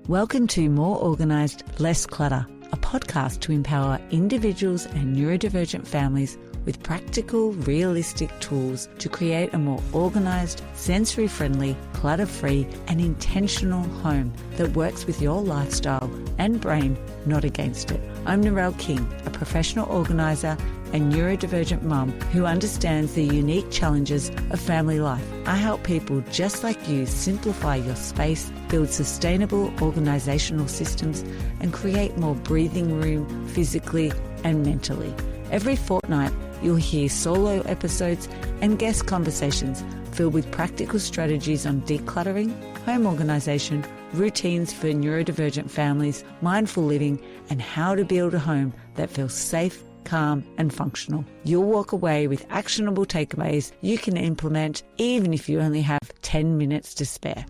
Welcome to More Organised, Less Clutter, a podcast to empower individuals and neurodivergent families with practical, realistic tools to create a more organised, sensory-friendly, clutter-free and intentional home that works with your lifestyle and brain, not against it. I'm Narelle King, a professional organiser and neurodivergent mum who understands the unique challenges of family life. I help people just like you simplify your space, build sustainable organisational systems, and create more breathing room physically and mentally. Every fortnight, you'll hear solo episodes and guest conversations filled with practical strategies on decluttering, home organisation, routines for neurodivergent families, mindful living, and how to build a home that feels safe, calm and functional. You'll walk away with actionable takeaways you can implement even if you only have 10 minutes to spare.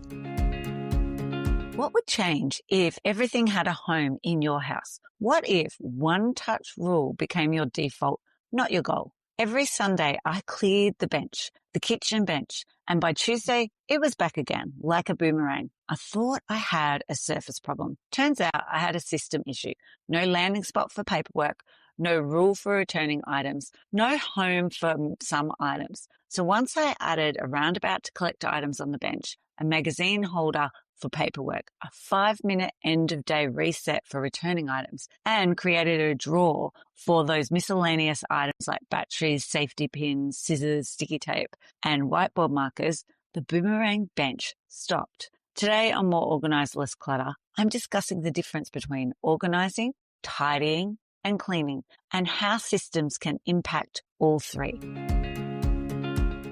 What would change if everything had a home in your house? What if one-touch rule became your default, not your goal? Every Sunday, I cleared the bench, the kitchen bench, and by Tuesday, it was back again, like a boomerang. I thought I had a surface problem. Turns out I had a system issue. No landing spot for paperwork, no rule for returning items, no home for some items. So once I added a roundabout to collect items on the bench, a magazine holder for paperwork, a 5-minute end of day reset for returning items, and created a drawer for those miscellaneous items like batteries, safety pins, scissors, sticky tape, and whiteboard markers, the boomerang bench stopped. Today on More Organised, Less Clutter, I'm discussing the difference between organising, tidying, and cleaning, and how systems can impact all three.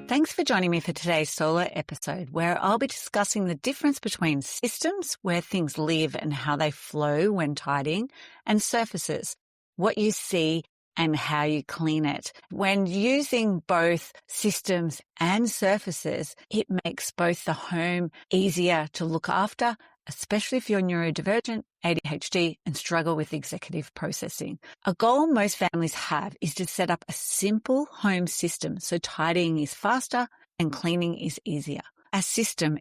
Thanks for joining me for today's solo episode, where I'll be discussing the difference between systems, where things live and how they flow when tidying, and surfaces, what you see and how you clean it. When using both systems and surfaces, it makes both the home easier to look after, especially if you're neurodivergent, ADHD, and struggle with executive processing. A goal most families have is to set up a simple home system so tidying is faster and cleaning is easier. A system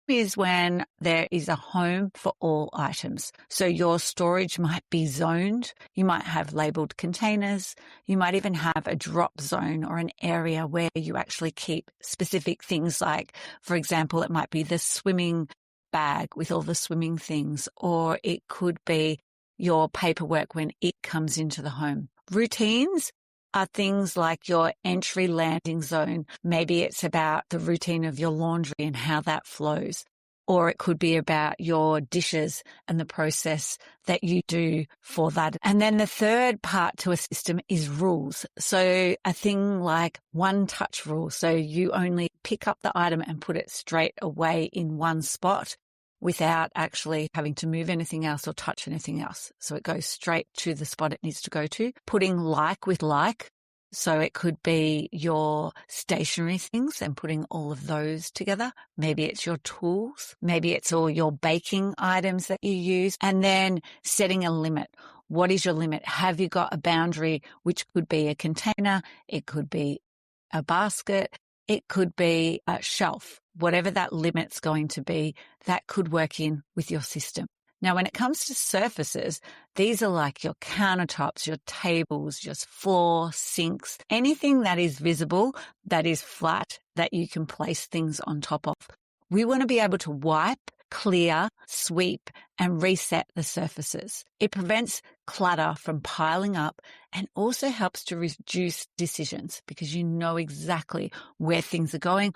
is when there is a home for all items. So your storage might be zoned. You might have labeled containers. You might even have a drop zone or an area where you actually keep specific things like, for example, it might be the swimming bag with all the swimming things, or it could be your paperwork when it comes into the home. Routines are things like your entry landing zone. Maybe it's about the routine of your laundry and how that flows. Or it could be about your dishes and the process that you do for that. And then the third part to a system is rules. So a thing like one-touch rule. So you only pick up the item and put it straight away in one spot without actually having to move anything else or touch anything else. So it goes straight to the spot it needs to go to. Putting like with like. So it could be your stationery things and putting all of those together. Maybe it's your tools. Maybe it's all your baking items that you use. And then setting a limit. What is your limit? Have you got a boundary, which could be a container? It could be a basket. It could be a shelf. Whatever that limit's going to be, that could work in with your system. Now, when it comes to surfaces, these are like your countertops, your tables, your floor, sinks, anything that is visible, that is flat, that you can place things on top of. We want to be able to wipe, clear, sweep, and reset the surfaces. It prevents clutter from piling up and also helps to reduce decisions because you know exactly where things are going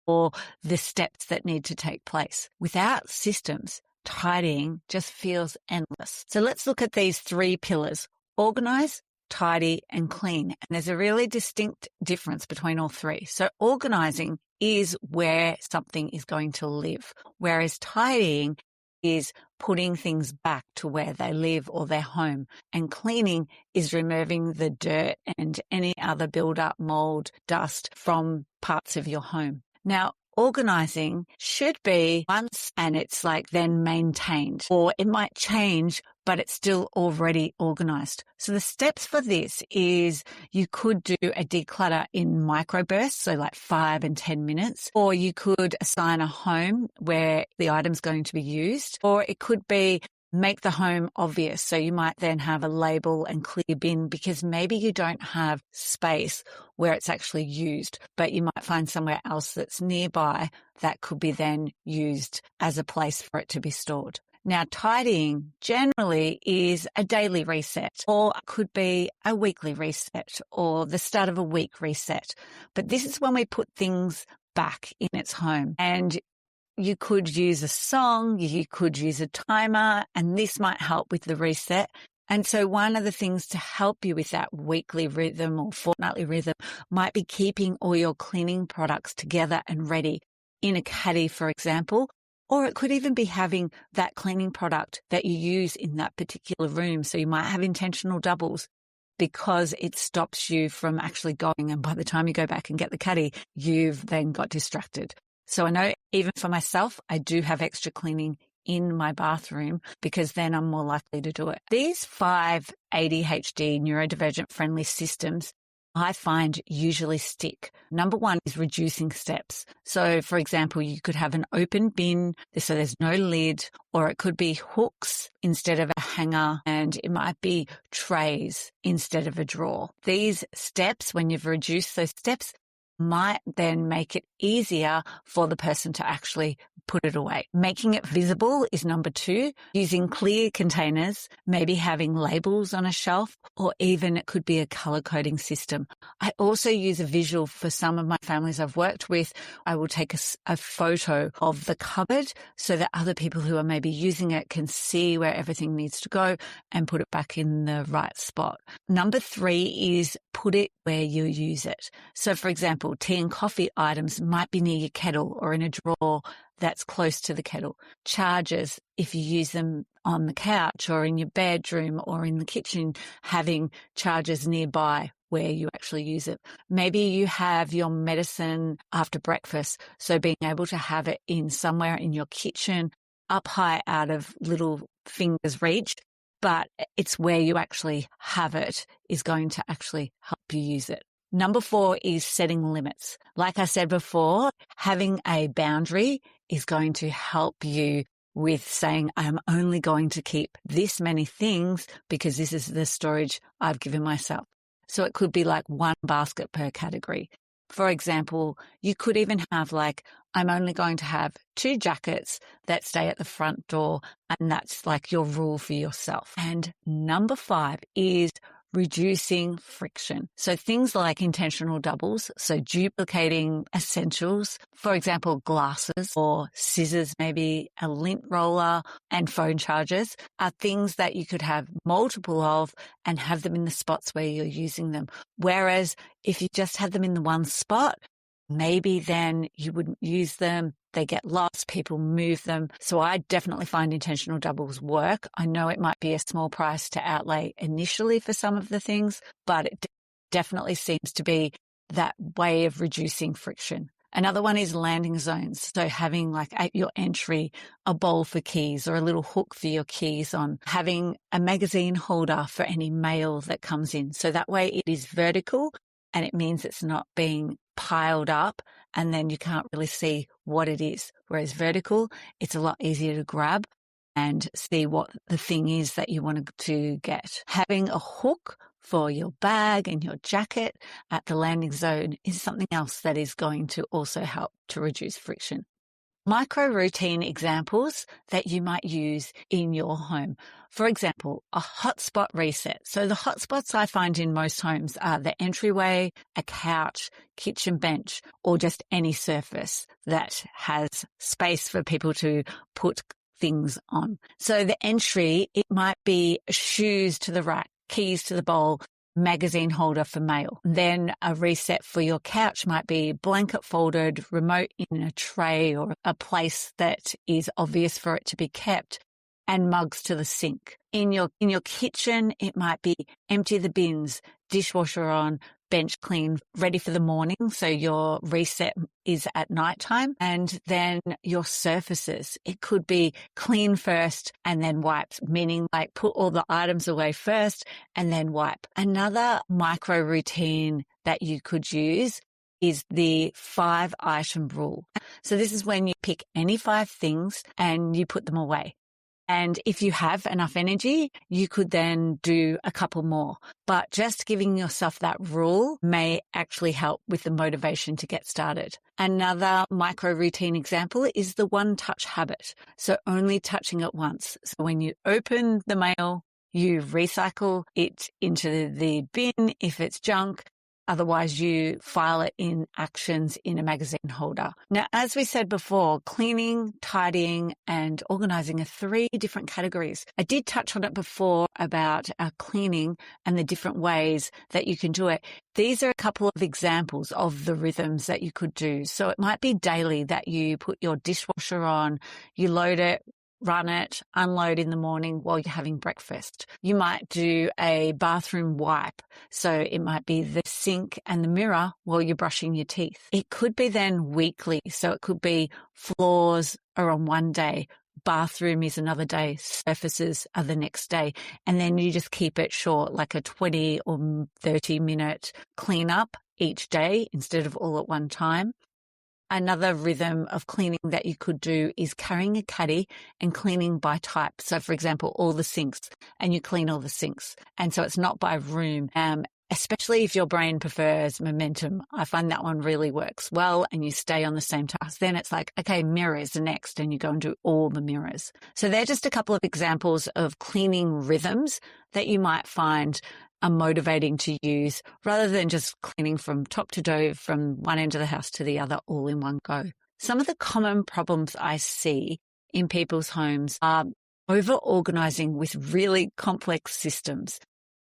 or the steps that need to take place. Without systems, tidying just feels endless. So let's look at these three pillars: organize, tidy, and clean. And there's a really distinct difference between all three. So organizing is where something is going to live, whereas tidying is putting things back to where they live or their home. And cleaning is removing the dirt and any other build-up, mold, dust from parts of your home. Now, Organizing should be once and it's like then maintained, or it might change, but it's still already organized. So the steps for this is you could do a declutter in microbursts, so like 5 and 10 minutes, or you could assign a home where the item's going to be used, or it could be make the home obvious. So you might then have a label and clear bin because maybe you don't have space where it's actually used, but you might find somewhere else that's nearby that could be then used as a place for it to be stored. Now, tidying generally is a daily reset, or it could be a weekly reset or the start of a week reset. But this is when we put things back in its home, and you could use a song, you could use a timer, and this might help with the reset. And so one of the things to help you with that weekly rhythm or fortnightly rhythm might be keeping all your cleaning products together and ready in a caddy, for example, or it could even be having that cleaning product that you use in that particular room. So you might have intentional doubles because it stops you from actually going. And by the time you go back and get the caddy, you've then got distracted. So I know even for myself, I do have extra cleaning in my bathroom because then I'm more likely to do it. These 5 ADHD neurodivergent friendly systems I find usually stick. Number 1 is reducing steps. So for example, you could have an open bin, so there's no lid, or it could be hooks instead of a hanger, and it might be trays instead of a drawer. These steps, when you've reduced those steps, might then make it easier for the person to actually put it away. Making it visible is number 2, using clear containers, maybe having labels on a shelf, or even it could be a color coding system. I also use a visual for some of my families I've worked with. I will take a photo of the cupboard so that other people who are maybe using it can see where everything needs to go and put it back in the right spot. Number 3 is put it where you use it. So for example, tea and coffee items might be near your kettle or in a drawer that's close to the kettle. Chargers, if you use them on the couch or in your bedroom or in the kitchen, having chargers nearby where you actually use it. Maybe you have your medicine after breakfast, so being able to have it in somewhere in your kitchen, up high out of little fingers' reach, but it's where you actually have it is going to actually help you use it. Number 4 is setting limits. Like I said before, having a boundary is going to help you with saying, I'm only going to keep this many things because this is the storage I've given myself. So it could be like 1 basket per category. For example, you could even have like, I'm only going to have 2 jackets that stay at the front door, and that's like your rule for yourself. And number 5 is reducing friction. So things like intentional doubles, so duplicating essentials, for example, glasses or scissors, maybe a lint roller and phone chargers are things that you could have multiple of and have them in the spots where you're using them. Whereas if you just had them in the one spot, maybe then you wouldn't use them. They get lost, people move them. So I definitely find intentional doubles work. I know it might be a small price to outlay initially for some of the things, but it definitely seems to be that way of reducing friction. Another one is landing zones. So having like at your entry, a bowl for keys or a little hook for your keys on, having a magazine holder for any mail that comes in. So that way it is vertical and it means it's not being piled up and then you can't really see what it is. Whereas vertical, it's a lot easier to grab and see what the thing is that you want to get. Having a hook for your bag and your jacket at the landing zone is something else that is going to also help to reduce friction. Micro routine examples that you might use in your home. For example, a hotspot reset. So the hotspots I find in most homes are the entryway, a couch, kitchen bench, or just any surface that has space for people to put things on. So the entry, it might be shoes to the rack, keys to the bowl, magazine holder for mail. Then a reset for your couch might be blanket folded, remote in a tray or a place that is obvious for it to be kept. and mugs to the sink. In your kitchen, it might be empty the bins, dishwasher on, bench clean, ready for the morning. So your reset is at nighttime. And then your surfaces, it could be clean first and then wipe, meaning like put all the items away first and then wipe. Another micro routine that you could use is the 5-item rule. So this is when you pick any 5 things and you put them away. And if you have enough energy, you could then do a couple more. But just giving yourself that rule may actually help with the motivation to get started. Another micro routine example is the 1-touch habit. So only touching it once. So when you open the mail, you recycle it into the bin if it's junk. Otherwise, you file it in actions in a magazine holder. Now, as we said before, cleaning, tidying, and organizing are 3 different categories. I did touch on it before about cleaning and the different ways that you can do it. These are a couple of examples of the rhythms that you could do. So it might be daily that you put your dishwasher on, you load it, run it, unload in the morning while you're having breakfast. You might do a bathroom wipe. So it might be the sink and the mirror while you're brushing your teeth. It could be then weekly. So it could be floors are on one day, bathroom is another day, surfaces are the next day. And then you just keep it short, like a 20 or 30 minute cleanup each day instead of all at one time. Another rhythm of cleaning that you could do is carrying a caddy and cleaning by type. So, for example, all the sinks, and you clean all the sinks. And so it's not by room, especially if your brain prefers momentum. I find that one really works well, and you stay on the same task. Then it's like, okay, mirrors next, and you go and do all the mirrors. So they're just a couple of examples of cleaning rhythms that you might find are motivating to use rather than just cleaning from top to toe from one end of the house to the other all in one go. Some of the common problems I see in people's homes are over-organizing with really complex systems.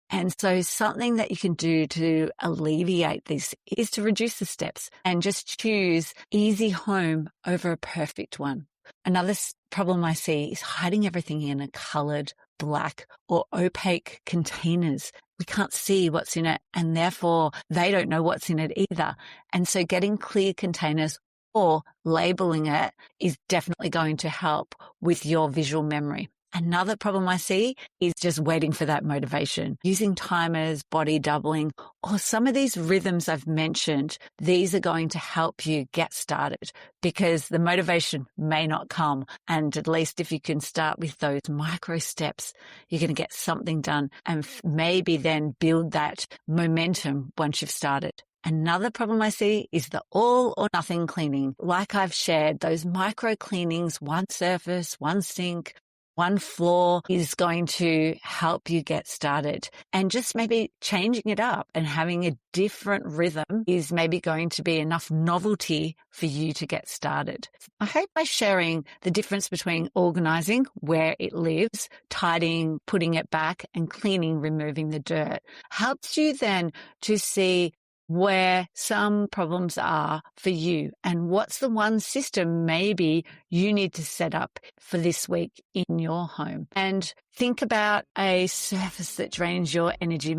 And so something that you can do to alleviate this is to reduce the steps and just choose easy home over a perfect one. Another problem I see is hiding everything in a colored, black or opaque containers. We can't see what's in it, and therefore they don't know what's in it either. And so getting clear containers or labeling it is definitely going to help with your visual memory. Another problem I see is just waiting for that motivation, using timers, body doubling, or some of these rhythms I've mentioned. These are going to help you get started because the motivation may not come. And at least if you can start with those micro steps, you're going to get something done and maybe then build that momentum once you've started. Another problem I see is the all or nothing cleaning. Like I've shared, those micro cleanings, one surface, one sink, one floor is going to help you get started. And just maybe changing it up and having a different rhythm is maybe going to be enough novelty for you to get started. I hope by sharing the difference between organizing where it lives, tidying, putting it back, and cleaning, removing the dirt, helps you then to see where some problems are for you and what's the one system maybe you need to set up for this week in your home. And think about a surface that drains your energy.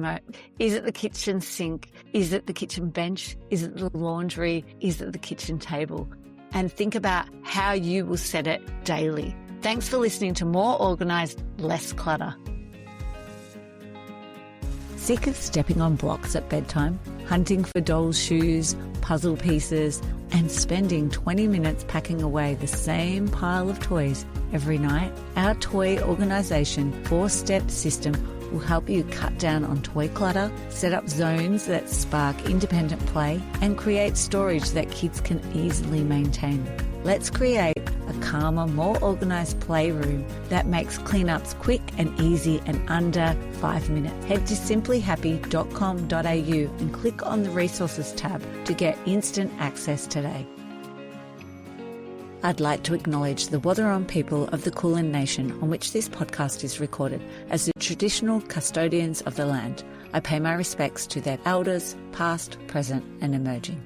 Is it the kitchen sink? Is it the kitchen bench? Is it the laundry? Is it the kitchen table? And think about how you will set it daily. Thanks for listening to More Organised, Less Clutter. Sick of stepping on blocks at bedtime, hunting for dolls' shoes, puzzle pieces, and spending 20 minutes packing away the same pile of toys every night? Our toy organisation 4-step system will help you cut down on toy clutter, set up zones that spark independent play, and create storage that kids can easily maintain. Let's create a calmer, more organised playroom that makes cleanups quick and easy and under 5 minutes. Head to simplyhappy.com.au and click on the Resources tab to get instant access today. I'd like to acknowledge the Wathaurong people of the Kulin Nation on which this podcast is recorded as the traditional custodians of the land. I pay my respects to their elders, past, present and emerging.